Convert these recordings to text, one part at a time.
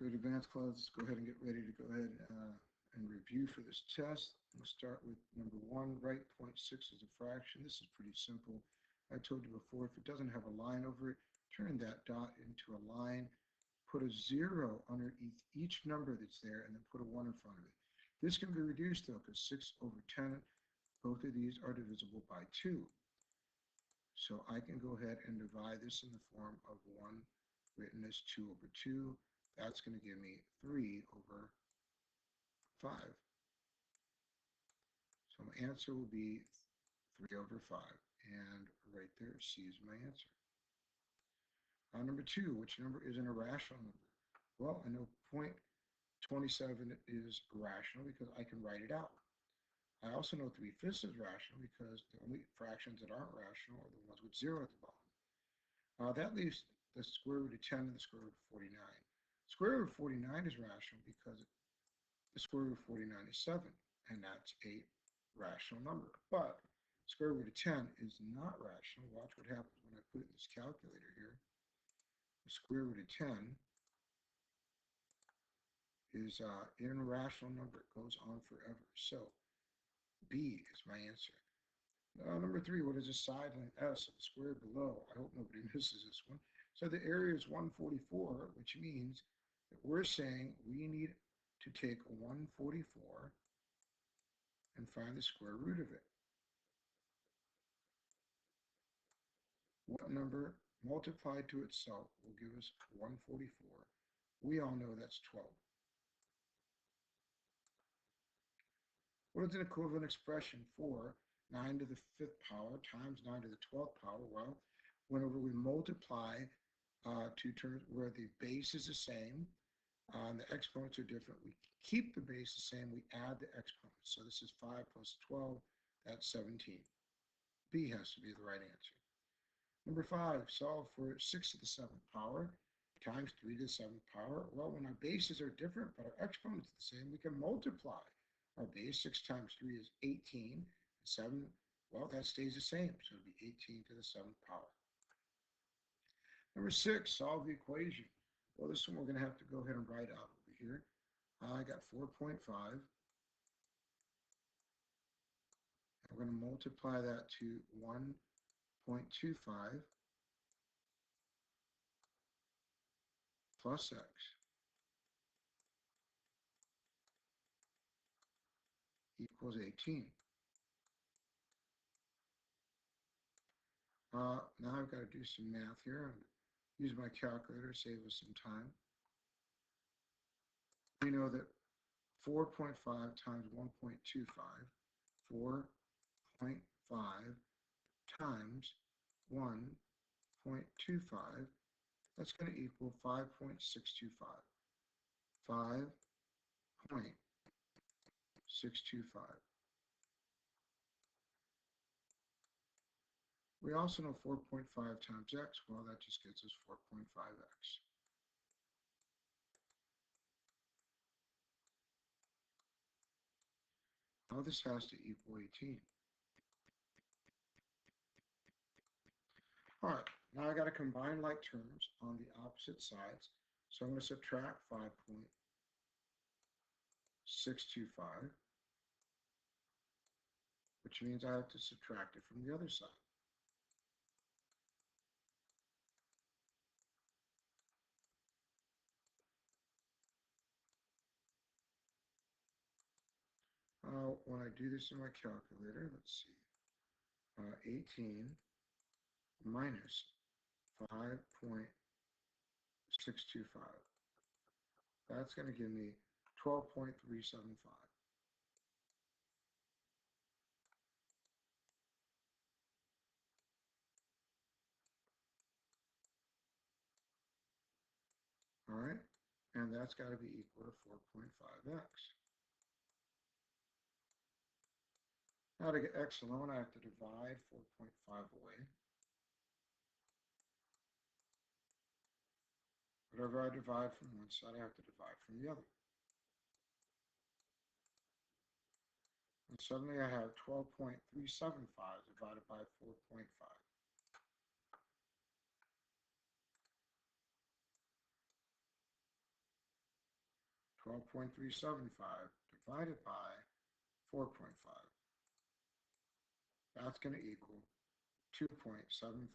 Great advanced class, let's go ahead and get ready to go ahead and review for this test. We'll start with number 1, write 0.6 as a fraction. This is pretty simple. I told you before, if it doesn't have a line over it, turn that dot into a line, put a 0 underneath each number that's there, and then put a 1 in front of it. This can be reduced though, because 6 over 10, both of these are divisible by 2. So I can go ahead and divide this in the form of 1 written as 2 over 2. That's going to give me 3 over 5. So my answer will be 3 over 5. And right there, C is my answer. Number 2, which number is an irrational number? Well, I know 0.27 is rational because I can write it out. I also know 3/5 is rational because the only fractions that aren't rational are the ones with 0 at the bottom. That leaves the square root of 10 and the square root of 49. Square root of 49 is rational because the square root of 49 is 7, and that's a rational number. But square root of 10 is not rational. Watch what happens when I put it in this calculator here. The square root of 10 is an irrational number. It goes on forever. So B is my answer. Number 3, what is the side length S of the square below? I hope nobody misses this one. So the area is 144, which means that we're saying we need to take 144 and find the square root of it. What number multiplied to itself will give us 144? We all know that's 12. What is an equivalent expression for 9 to the 5th power times 9 to the 12th power? Well, whenever we multiply two terms where the base is the same, the exponents are different, we keep the base the same, we add the exponents. So this is 5 plus 12, that's 17. B has to be the right answer. Number 5, solve for 6 to the 7th power times 3 to the 7th power. Well, when our bases are different but our exponents are the same, we can multiply. Our base, 6 times 3 is 18. 7, well, that stays the same. So it would be 18 to the 7th power. Number 6, solve the equation. Well, this one we're going to have to go ahead and write out over here. I got 4.5. We're going to multiply that to 1.25 plus x equals 18. Now I've got to do some math here and use my calculator to save us some time. We know that 4.5 times 1.25, 4.5 times 1.25, that's going to equal 5.625. 5.625. We also know 4.5 times x, well, that just gets us 4.5x. Now this has to equal 18. All right, now I got to combine like terms on the opposite sides. So I'm going to subtract 5.625, which means I have to subtract it from the other side. When I do this in my calculator, let's see, 18 minus 5.625. That's going to give me 12.375. All right, and that's got to be equal to 4.5x. Now to get x alone, I have to divide 4.5 away. Whatever I divide from one side, I have to divide from the other. And suddenly I have 12.375 divided by 4.5. 12.375 divided by 4.5. That's going to equal 2.75.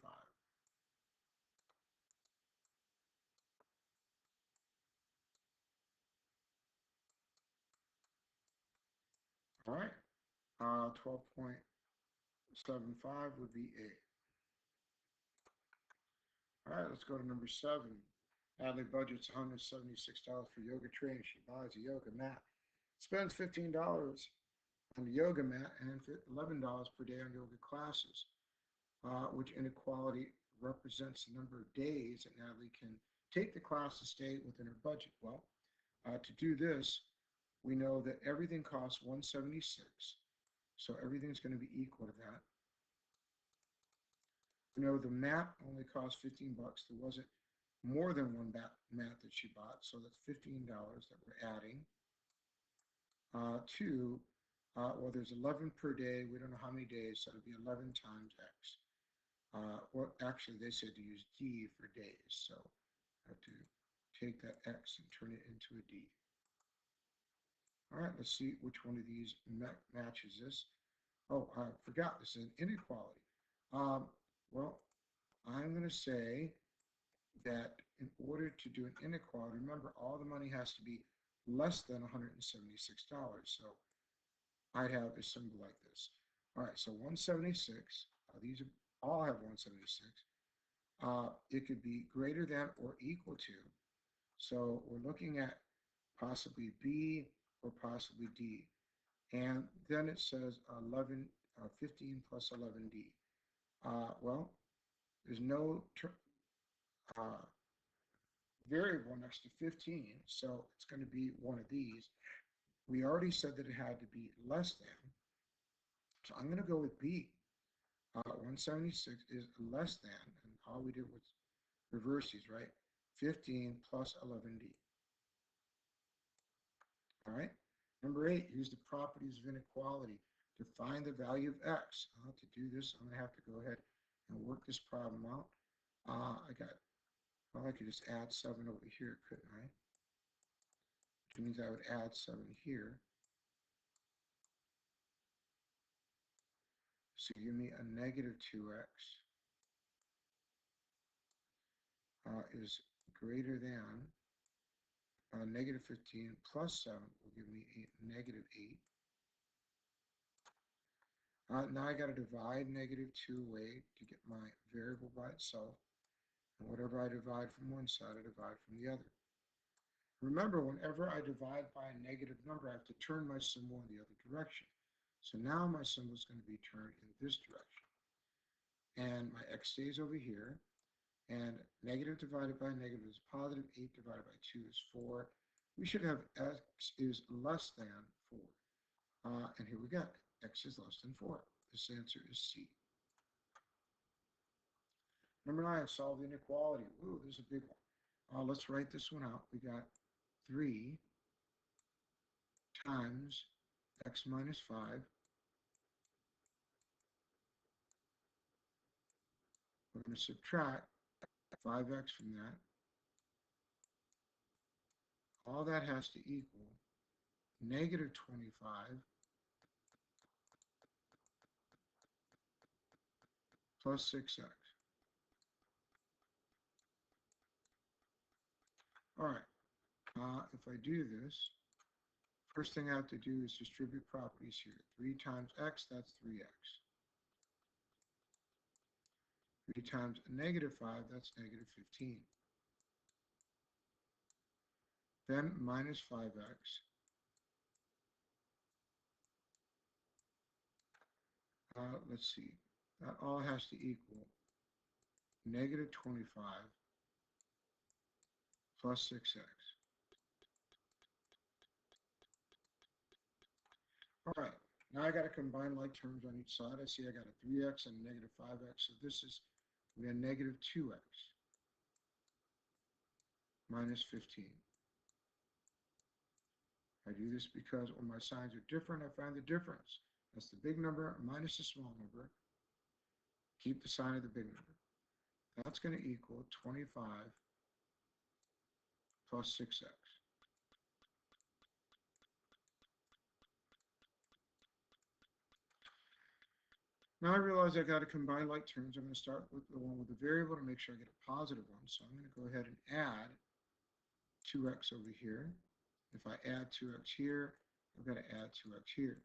All right, 12.75 would be A. All right, let's go to number 7. Natalie budgets $176 for yoga training. She buys a yoga mat, spends $15 on the yoga mat, and $11 per day on yoga classes, which inequality represents the number of days that Natalie can take the class to stay within her budget. Well, to do this, we know that everything costs $176, so everything's going to be equal to that. We know the mat only cost 15 bucks. There wasn't more than one mat that she bought, so that's $15 that we're adding to, well, there's 11 per day. We don't know how many days, so it'll be 11 times X. Well, actually, they said to use D for days, so I have to take that X and turn it into a D. All right, let's see which one of these matches this. Oh, I forgot, this is an inequality. Well, I'm going to say that in order to do an inequality, remember, all the money has to be less than $176. So I'd have a symbol like this. All right, so 176, these all have 176. It could be greater than or equal to. So we're looking at possibly B or possibly D. And then it says 15 plus 11D. Well, there's no variable next to 15, so it's going to be one of these. We already said that it had to be less than, so I'm going to go with B. 176 is less than, and all we did was reverse these, right? 15 plus 11D. All right. Number 8, use the properties of inequality to find the value of X. To do this, I'm going to have to go ahead and work this problem out. Well, I could just add 7 over here, couldn't I? Which means I would add 7 here. So give me a negative 2x is greater than negative 15 plus 7 will give me a negative 8. Now I got to divide negative 2 away to get my variable by itself. And whatever I divide from one side, I divide from the other. Remember, whenever I divide by a negative number, I have to turn my symbol in the other direction. So now my symbol is going to be turned in this direction. And my x stays over here. And negative divided by negative is positive. 8 divided by 2 is 4. We should have x is less than 4. And here we go. X is less than 4. This answer is C. Number 9, solve the inequality. Ooh, this is a big one. Let's write this one out. We got 3 times x minus 5 . We're going to subtract 5x from that. All that has to equal negative 25 plus 6x. All right, if I do this, first thing I have to do is distribute properties here. 3 times x, that's 3x. 3 times negative 5, that's negative 15. Then minus 5x. Let's see, that all has to equal negative 25 plus 6x. All right, now I got to combine like terms on each side. I see I got a 3x and a negative 5x, so this is, we have negative 2x minus 15. I do this because when my signs are different, I find the difference. That's the big number minus the small number. Keep the sign of the big number. That's going to equal 25 plus 6x. Now I realize I got to combine like terms. I'm going to start with the one with the variable to make sure I get a positive one. So I'm going to go ahead and add 2x over here. If I add 2x here, I've got to add 2x here.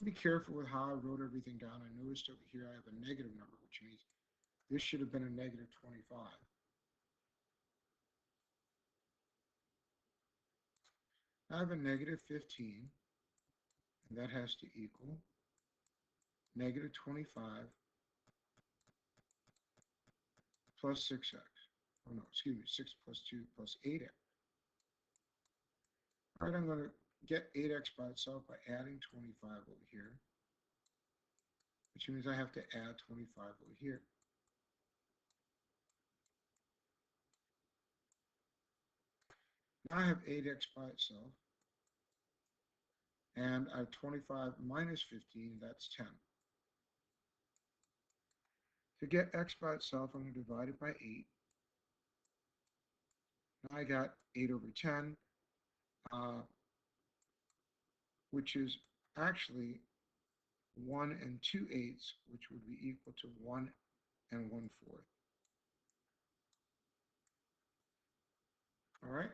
Be careful with how I wrote everything down. I noticed over here I have a negative number, which means this should have been a negative 25. I have a negative 15, and that has to equal negative 25 plus 6x. Oh no, excuse me, 6 plus 2 plus 8x. All right, I'm going to get 8x by itself by adding 25 over here, which means I have to add 25 over here. Now I have 8x by itself, and I have 25 minus 15, that's 10. To get x by itself, I'm going to divide it by 8. Now I got 8 over 10, which is actually 1 2/8, which would be equal to 1 1/4. All right?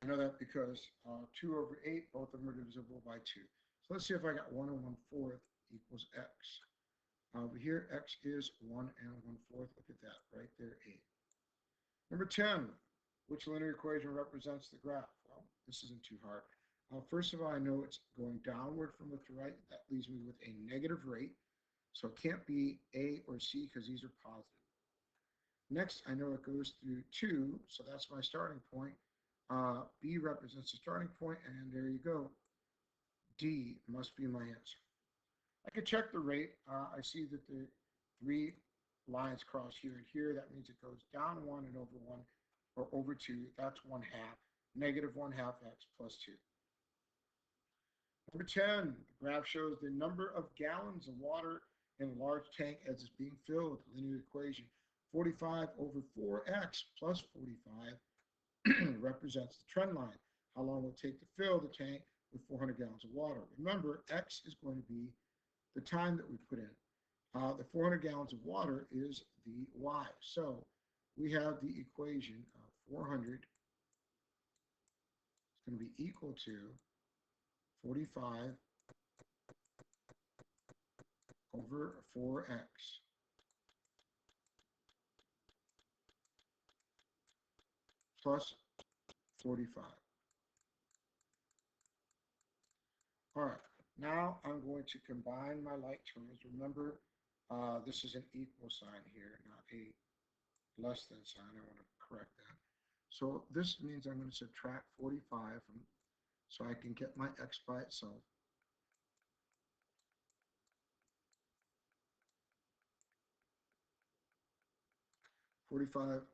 I know that because 2 over 8, both of them are divisible by 2. So let's see if I got 1 1/4 equals x. Over here, x is 1 1/4. Look at that, right there, 8. Number 10, which linear equation represents the graph? Well, this isn't too hard. First of all, I know it's going downward from left to right. That leaves me with a negative rate. So it can't be A or C because these are positive. Next, I know it goes through 2, so that's my starting point. B represents the starting point, and there you go. D must be my answer. I could check the rate. I see that the 3 lines cross here and here. That means it goes down 1 and over 1, or over 2. That's 1/2. Negative 1/2 x plus 2. Number 10, the graph shows the number of gallons of water in a large tank as it's being filled. The linear equation 45 over 4x plus 45 represents the trend line. How long will it take to fill the tank with 400 gallons of water? Remember, x is going to be the time that we put in. The 400 gallons of water is the y. So we have the equation of 400 is going to be equal to 45 over 4x plus 45. All right, now I'm going to combine my like terms. Remember, this is an equal sign here, not a less than sign. I want to correct that. So this means I'm going to subtract 45 from, so I can get my x by itself. $45,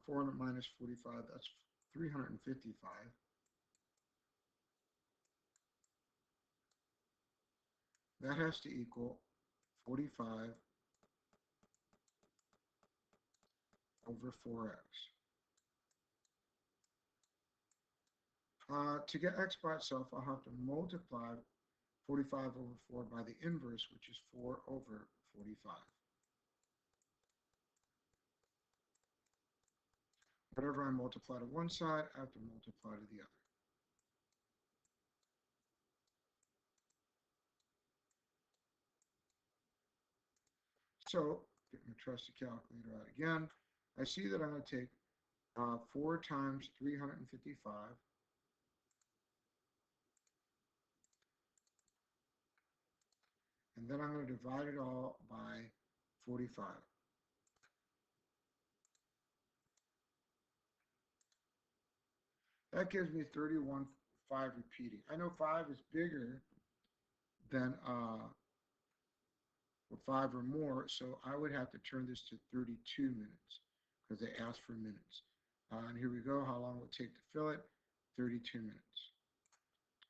400 minus 45, that's 355. That has to equal 45 over 4x. To get x by itself, I'll have to multiply 45 over 4 by the inverse, which is 4 over 45. Whatever I multiply to one side, I have to multiply to the other. So, get my trusty calculator out again. I see that I'm going to take 4 times 355, and then I'm going to divide it all by 45. That gives me 31, 5 repeating. I know 5 is bigger than 5 or more, so I would have to turn this to 32 minutes because they asked for minutes. And here we go. How long will it take to fill it? 32 minutes.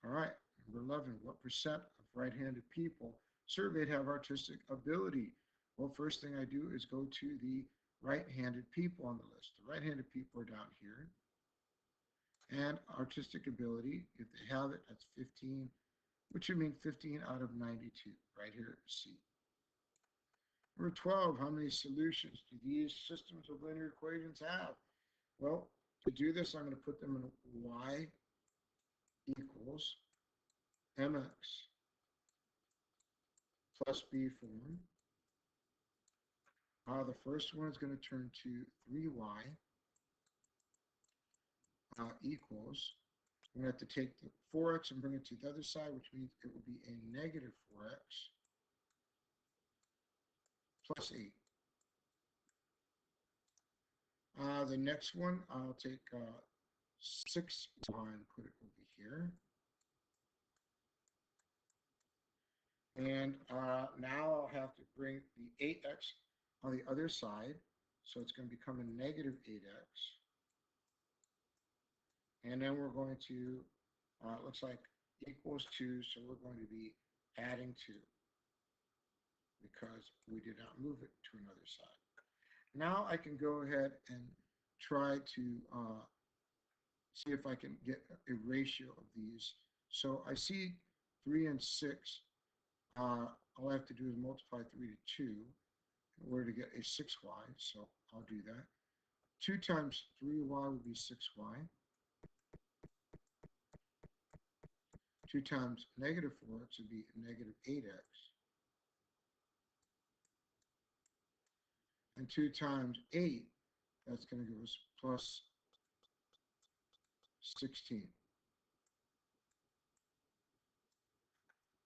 All right, number 11. What percent of right-handed people surveyed have artistic ability? Well, first thing I do is go to the right-handed people on the list. The right-handed people are down here. And artistic ability, if they have it, that's 15 which would mean 15 out of 92, right here, C. Number 12, how many solutions do these systems of linear equations have? Well, to do this, I'm going to put them in y equals mx plus b form. The first one is going to turn to 3y equals, I'm going to have to take the 4x and bring it to the other side, which means it will be a negative 4x plus 8. The next one, I'll take 6y and put it over here. And now I'll have to bring the 8x on the other side. So it's going to become a negative 8x. And then we're going to, it looks like equals 2, so we're going to be adding 2 because we did not move it to another side. Now I can go ahead and try to see if I can get a ratio of these. So I see 3 and 6. All I have to do is multiply 3 to 2 in order to get a 6y, so I'll do that. 2 times 3y would be 6y. 2 times negative 4x would be negative 8x. And 2 times 8, that's going to give us plus 16.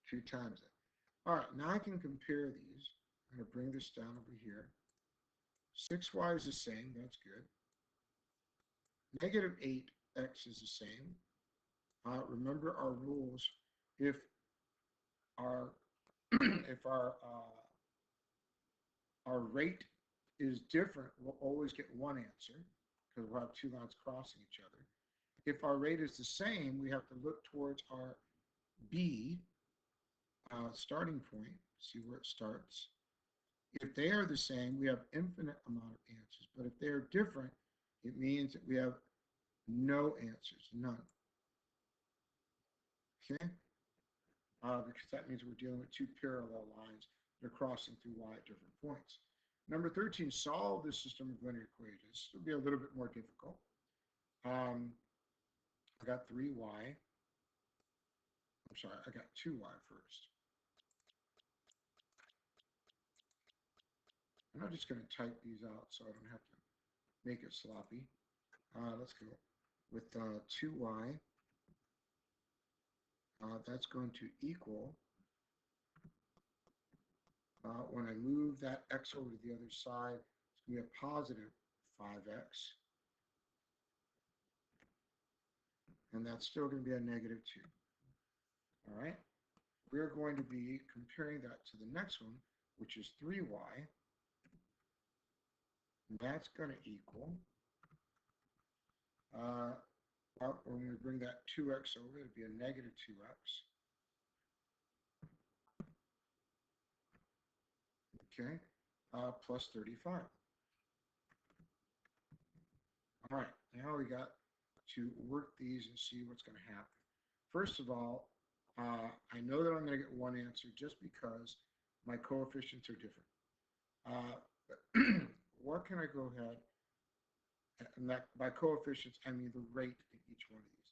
2 times that. All right, now I can compare these. I'm going to bring this down over here. 6y is the same, that's good. Negative 8x is the same. Remember our rules. If our if our rate is different, we'll always get one answer because we'll have 2 lines crossing each other. If our rate is the same, we have to look towards our B starting point, see where it starts. If they are the same, we have infinite amount of answers. But if they're different, it means that we have no answers, none. Okay? Because that means we're dealing with 2 parallel lines that are crossing through y at different points. Number 13, solve the system of linear equations. This will be a little bit more difficult. I got 3y. I'm sorry, I got 2y first. And I'm just going to type these out so I don't have to make it sloppy. Let's go with 2y. That's going to equal, when I move that x over to the other side, it's going to be a positive 5x. And that's still going to be a negative 2. All right. We're going to be comparing that to the next one, which is 3y. That's going to equal, well, when we bring that 2x over, it'd be a negative 2x. Okay, plus 35. All right, now we got to work these and see what's going to happen. First of all, I know that I'm going to get one answer just because my coefficients are different. What can I go ahead, and that by coefficients, I mean the rate in each one of these.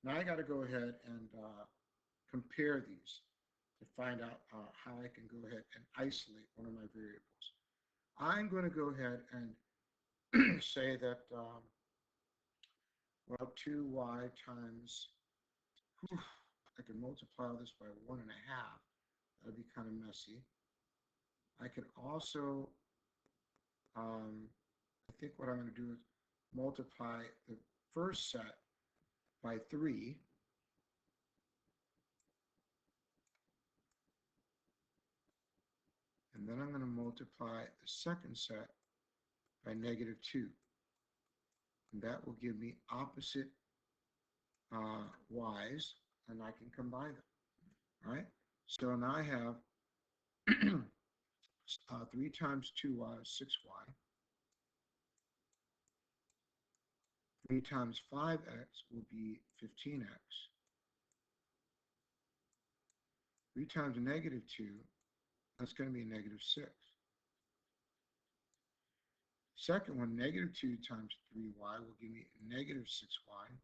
Now I got to go ahead and compare these to find out how I can go ahead and isolate one of my variables. I'm going to go ahead and say that, well, 2y times, I can multiply this by 1.5. That would be kind of messy. I can also, I think what I'm going to do is multiply the first set by 3. And then I'm going to multiply the second set by negative 2. And that will give me opposite y's, and I can combine them. All right? So now I have 3 times 2y is 6y. 3 times 5x will be 15x. 3 times negative 2, that's going to be negative 6. Second one, negative 2 times 3y will give me negative 6y.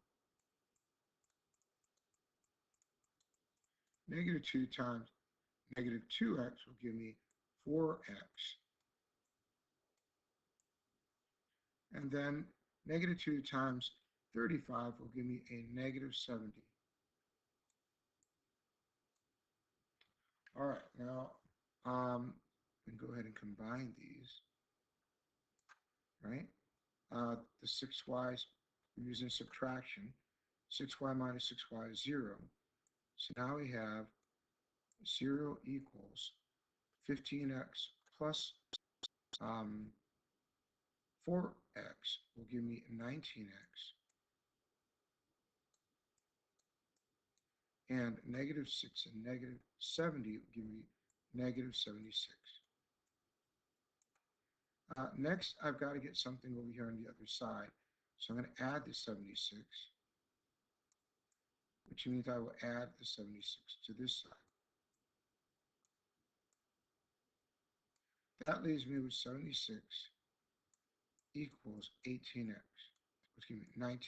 Negative 2 times negative 2x will give me 4x. And then negative 2 times 35 will give me a negative 70. All right, now we can go ahead and combine these, right? The 6y's, we're using subtraction. 6y minus 6y is 0. So now we have 0 equals 15x plus 4x will give me 19x. And negative 6 and negative 70 will give me negative 76. Next, I've got to get something over here on the other side. So I'm going to add the 76, which means I will add the 76 to this side. That leaves me with 76 equals 18x, which gives me 19x.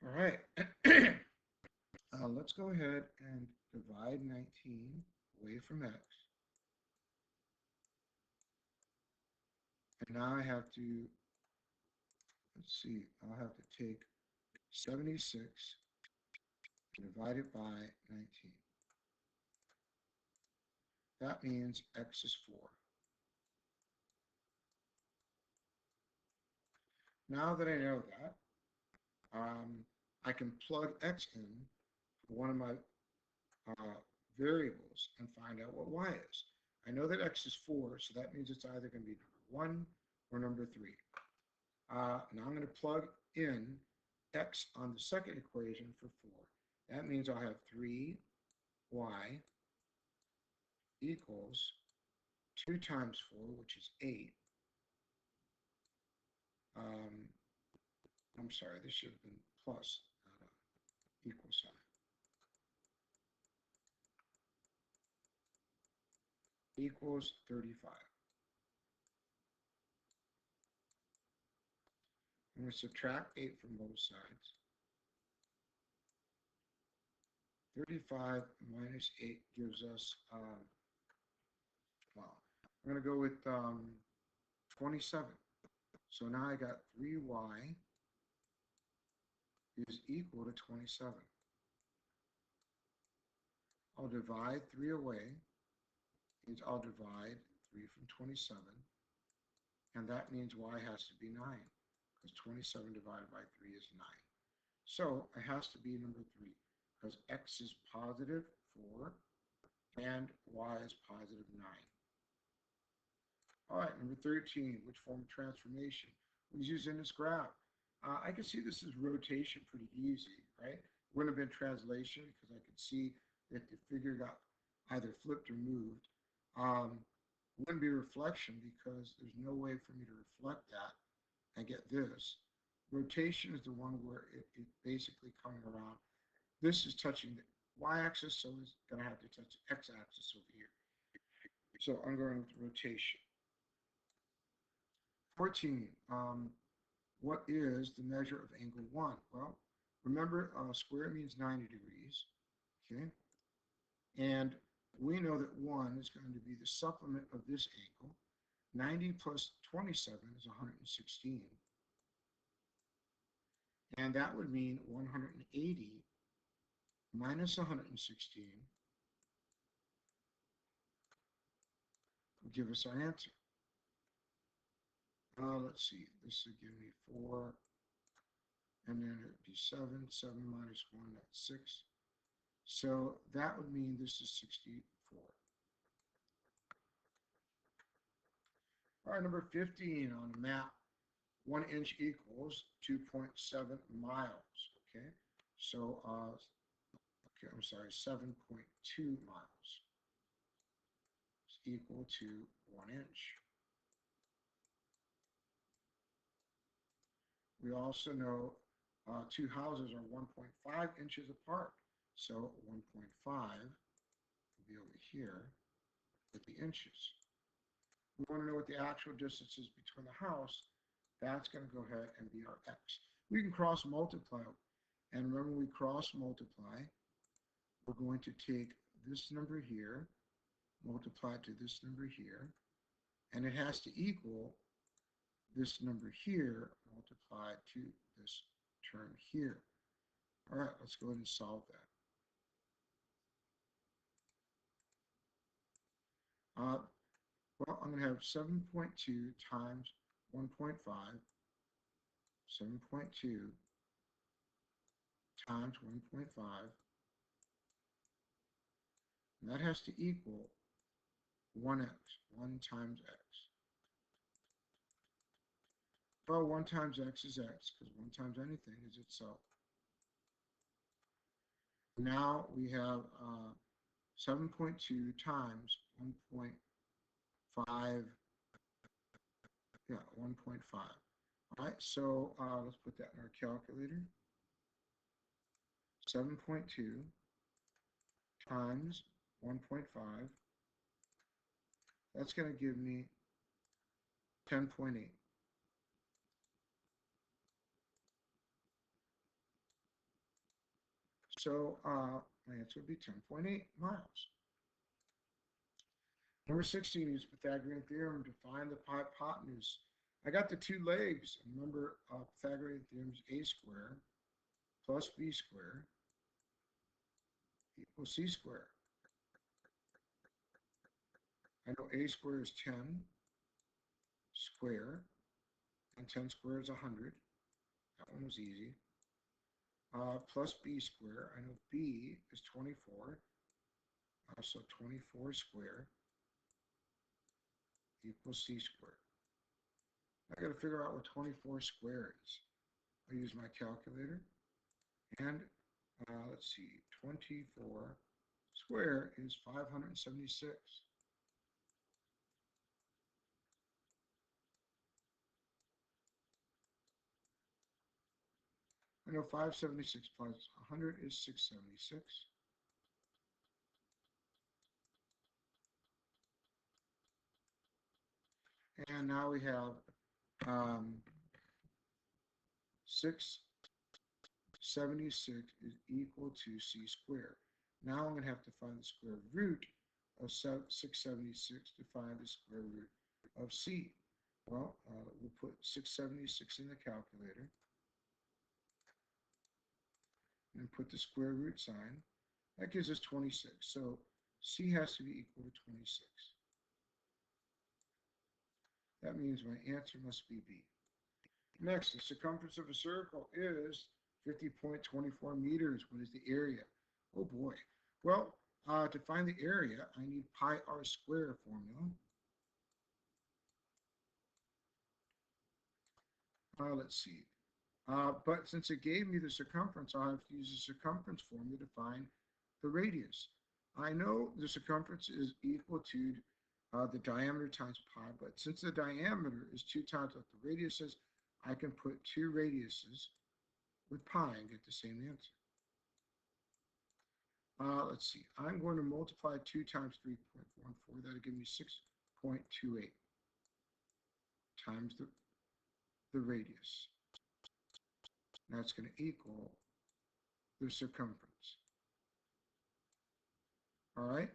All right, let's go ahead and divide 19 away from x. And now I have to, let's see, I'll have to take 76 and divide it by 19. That means x is 4. Now that I know that, I can plug x in for one of my variables and find out what y is. I know that x is 4, so that means it's either going to be number 1 or number 3. Now I'm going to plug in x on the second equation for 4. That means I'll have 3y equals 2 times 4, which is 8. I'm sorry, this should have been plus, not equal sign. Equals 35. I'm going to subtract 8 from both sides. 35 minus 8 gives us, well, I'm going to go with 27. So now I got 3y is equal to 27. I'll divide 3 away. Means I'll divide 3 from 27. And that means y has to be 9. Because 27 divided by 3 is 9. So it has to be number 3. Because x is positive 4 and y is positive 9. All right, number 13, which form of transformation was used in this graph? I can see this is rotation pretty easy, right? Wouldn't have been translation because I could see that the figure got either flipped or moved. Wouldn't be reflection because there's no way for me to reflect that and get this. Rotation is the one where it's basically coming around. This is touching the y-axis, so it's going to have to touch the x-axis over here. So I'm going with rotation. 14, what is the measure of angle 1? Well, remember, square means 90 degrees, okay? And we know that 1 is going to be the supplement of this angle. 90 plus 27 is 116. And that would mean 180 minus 116 will give us our answer. Let's see, this would give me 4, and then it would be 7. 7 minus 1, that's 6. So that would mean this is 64. All right, number 15 on the map. 1 inch equals 2.7 miles, okay? So, okay, I'm sorry, 7.2 miles is equal to 1 inch. We also know two houses are 1.5 inches apart. So 1.5 will be over here with the inches. We want to know what the actual distance is between the house. That's going to go ahead and be our x. We can cross multiply. And remember, we cross multiply. We're going to take this number here, multiply it to this number here, and it has to equal this number here multiplied to this term here. All right, let's go ahead and solve that. Well, I'm going to have 7.2 times 1.5, 7.2 times 1.5, and that has to equal 1x, 1 times x. Well, 1 times x is x, because 1 times anything is itself. Now we have 7.2 times 1.5, yeah, 1.5. All right, so let's put that in our calculator. 7.2 times 1.5, that's going to give me 10.8. So my answer would be 10.8 miles. Number 16, use Pythagorean theorem to find the hypotenuse. I got the two legs. Remember, Pythagorean theorem is a squared plus b squared equals c squared. I know a squared is 10 squared, and 10 squared is 100. That one was easy. Plus b squared. I know b is 24. So 24 squared equals c squared. I got to figure out what 24 squared is. I use my calculator. And let's see, 24 squared is 576. I know 576 plus 100 is 676. And now we have 676 is equal to c squared. Now I'm going to have to find the square root of 676 to find the square root of c. Well, we'll put 676 in the calculator and put the square root sign. That gives us 26. So c has to be equal to 26. That means my answer must be B. Next, the circumference of a circle is 50.24 meters. What is the area? Oh boy. Well, to find the area, I need pi r squared formula. Let's see. But since it gave me the circumference, I'll have to use the circumference formula to find the radius. I know the circumference is equal to the diameter times pi, but since the diameter is 2 times what the radius is, I can put 2 radiuses with pi and get the same answer. Let's see. I'm going to multiply 2 times 3.14. That'll give me 6.28 times the radius. That's going to equal the circumference. All right.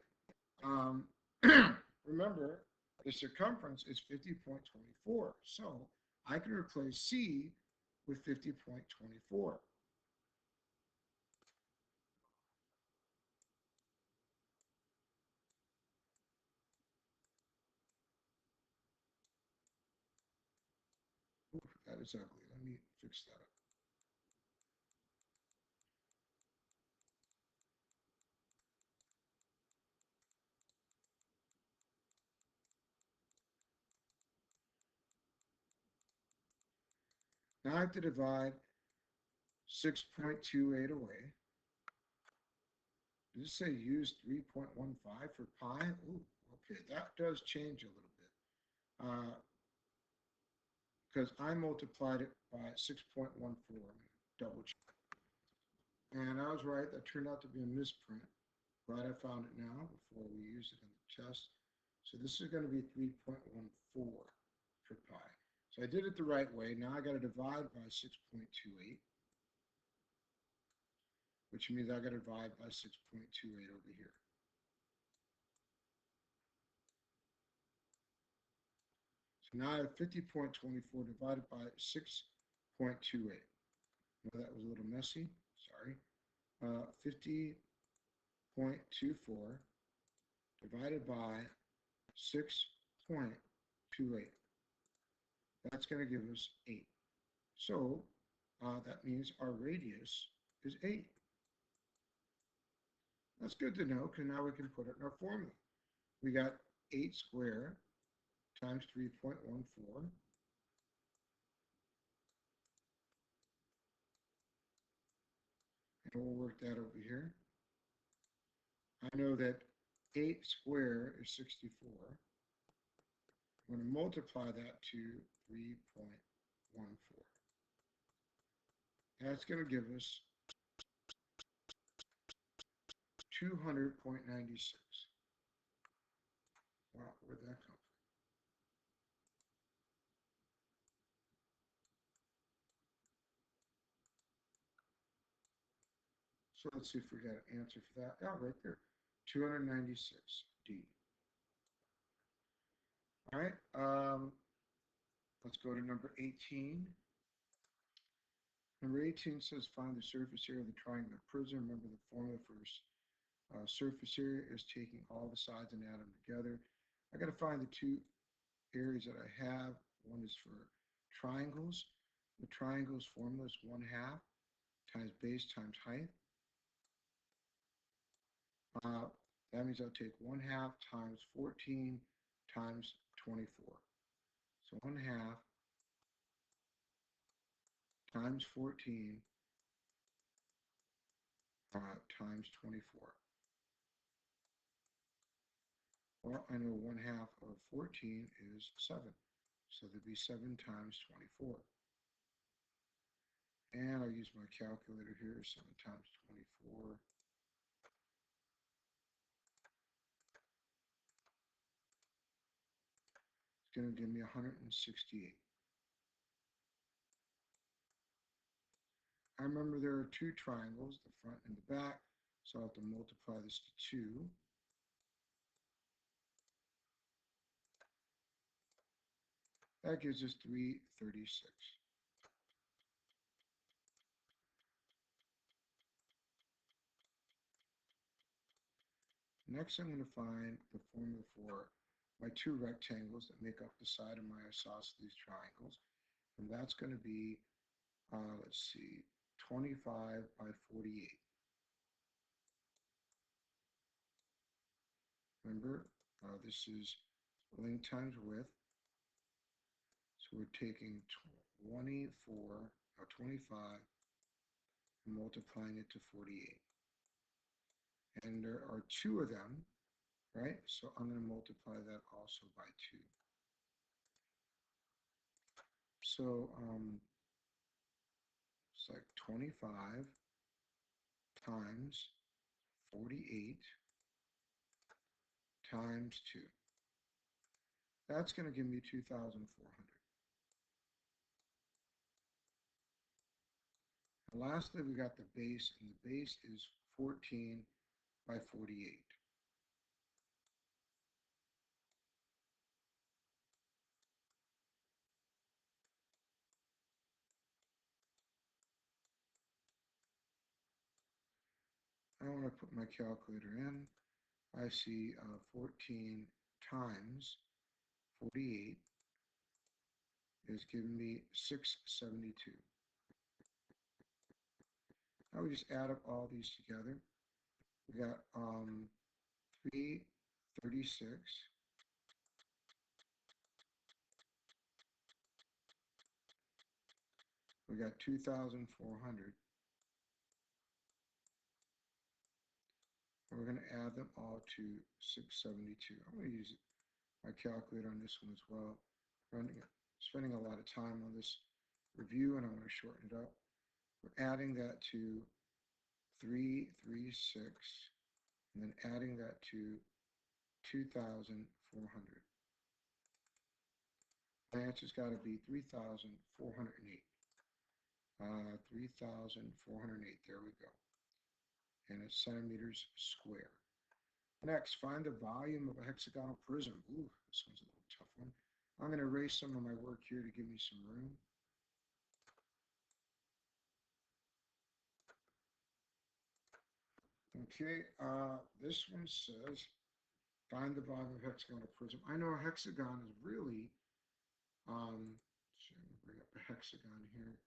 Remember, the circumference is 50.24. So I can replace C with 50.24. Ooh, that is ugly. Let me fix that up. Now I have to divide 6.28 away. Does it say use 3.15 for pi? Ooh, okay, that does change a little bit. Because I multiplied it by 6.14. double check. And I was right, that turned out to be a misprint. Glad I found it now before we use it in the test. So this is going to be 3.14 for pi. So I did it the right way. Now I got to divide by 6.28, which means I got to divide by 6.28 over here. So now I have 50.24 divided by 6.28. Well, that was a little messy. Sorry. 50.24 divided by 6.28. That's going to give us 8. So that means our radius is 8. That's good to know because now we can put it in our formula. We got 8 squared times 3.14. And we'll work that over here. I know that 8 squared is 64. I'm going to multiply that to 3.14. That's going to give us 200.96. Wow, where'd that come from? So let's see if we got an answer for that. Oh, right there, 296D. All right, let's go to number 18. Number 18 says find the surface area of the triangular prism. Remember the formula for surface area is taking all the sides and add them together. I got to find the two areas that I have. One is for triangles. The triangle's formula is 1/2 times base times height. That means I'll take 1/2 times 14 times 24. So 1/2 times 14 times 24. Well, I know 1/2 of 14 is 7. So there'd be 7 times 24. And I'll use my calculator here, 7 times 24. It's going to give me 168. I remember there are two triangles, the front and the back, so I'll have to multiply this to 2. That gives us 336. Next, I'm going to find the formula for my two rectangles that make up the side of my isosceles triangles. And that's going to be, let's see, 25 by 48. Remember, this is length times width. So we're taking 25 and multiplying it to 48. And there are two of them, right? So I'm going to multiply that also by 2. So it's like 25 times 48 times 2. That's going to give me 2,400. And lastly, we got the base, and the base is 14 by 48. I want to put my calculator in. I see 14 times 48 is giving me 672. Now we just add up all these together. We got 336. We got 2,400. And we're going to add them all to 672. I'm going to use my calculator on this one as well. Spending a lot of time on this review, and I'm going to shorten it up. We're adding that to 336, and then adding that to 2,400. The answer's got to be 3,408. 3,408, there we go. And it's centimeters square. Next, find the volume of a hexagonal prism. Ooh, this one's a little tough one. I'm going to erase some of my work here to give me some room. Okay, this one says, find the volume of a hexagonal prism. I know a hexagon is really, so I'm going to bring up a hexagon here.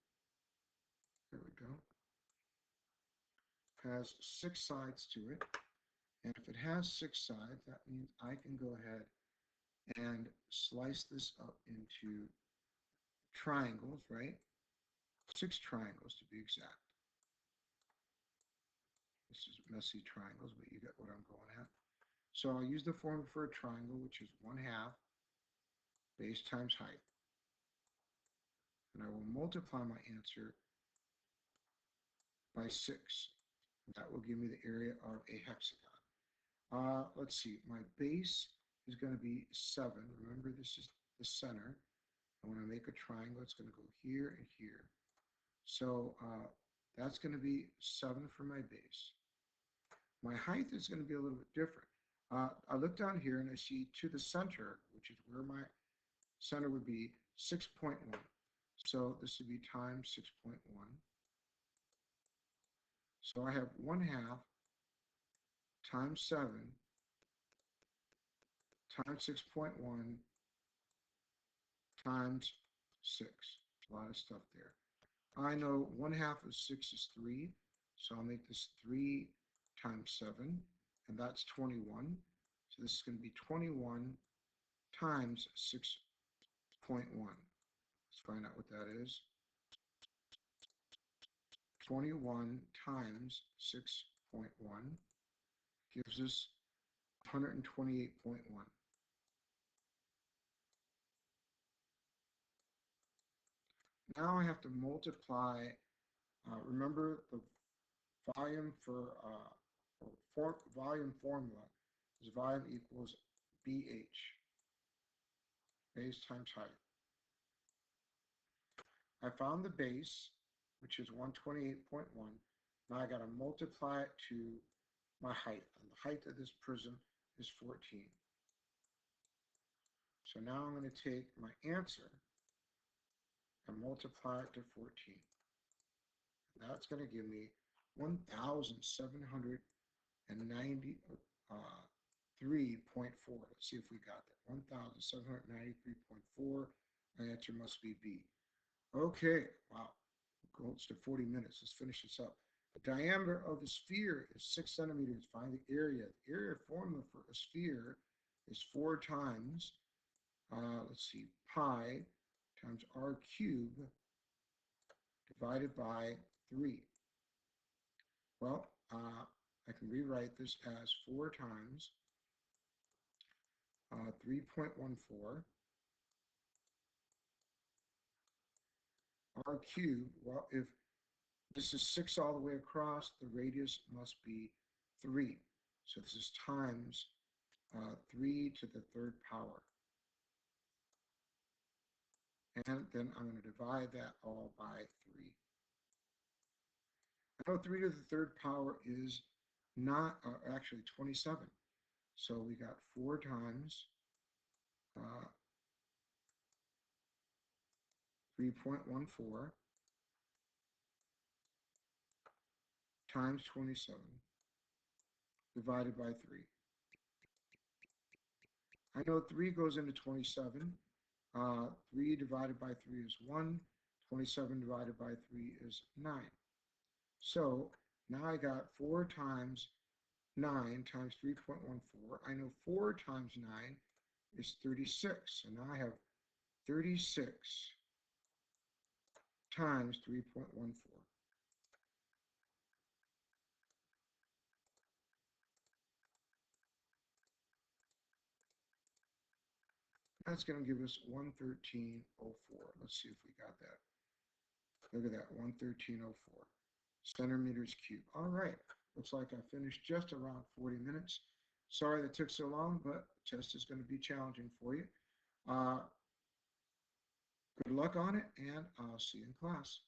There we go. Has 6 sides to it. And if it has 6 sides, that means I can go ahead and slice this up into triangles, right? 6 triangles to be exact. This is messy triangles, but you get what I'm going at. So I'll use the formula for a triangle, which is 1/2 base times height. And I will multiply my answer by 6. That will give me the area of a hexagon. Let's see, my base is going to be 7. Remember, this is the center. And when I make a triangle, it's going to go here and here. So that's going to be 7 for my base. My height is going to be a little bit different. I look down here and I see to the center, which is where my center would be, 6.1. So this would be times 6.1. So I have 1/2 times 7 times 6.1 times 6. A lot of stuff there. I know 1/2 of 6 is 3. So I'll make this 3 times 7, and that's 21. So this is going to be 21 times 6.1. Let's find out what that is. 21 times 6.1 gives us 128.1. Now I have to multiply, remember the volume volume formula is volume equals BH, base times height. I found the base, which is 128.1. Now I got to multiply it to my height. And the height of this prism is 14. So now I'm going to take my answer and multiply it to 14. And that's going to give me 1,793.4. Let's see if we got that. 1,793.4. My answer must be B. Okay, wow. Goes to 40 minutes. Let's finish this up. The diameter of the sphere is 6 centimeters. Find the area. The area formula for a sphere is 4 times, let's see, pi times r cubed divided by 3. Well, I can rewrite this as 4 times 3.14 r cubed. Well, if this is 6 all the way across, the radius must be 3. So this is times 3 to the 3rd power. And then I'm going to divide that all by 3. I know 3 to the 3rd power is not, actually 27. So we got 4 times 3.14 times 27 divided by 3. I know 3 goes into 27. 3 divided by 3 is 1. 27 divided by 3 is 9. So now I got 4 times 9 times 3.14. I know 4 times 9 is 36. So now I have 36 times 3.14. That's going to give us 113.04. Let's see if we got that. Look at that, 113.04 centimeters cubed. All right, looks like I finished just around 40 minutes. Sorry that took so long, but the test is going to be challenging for you. Good luck on it, and I'll see you in class.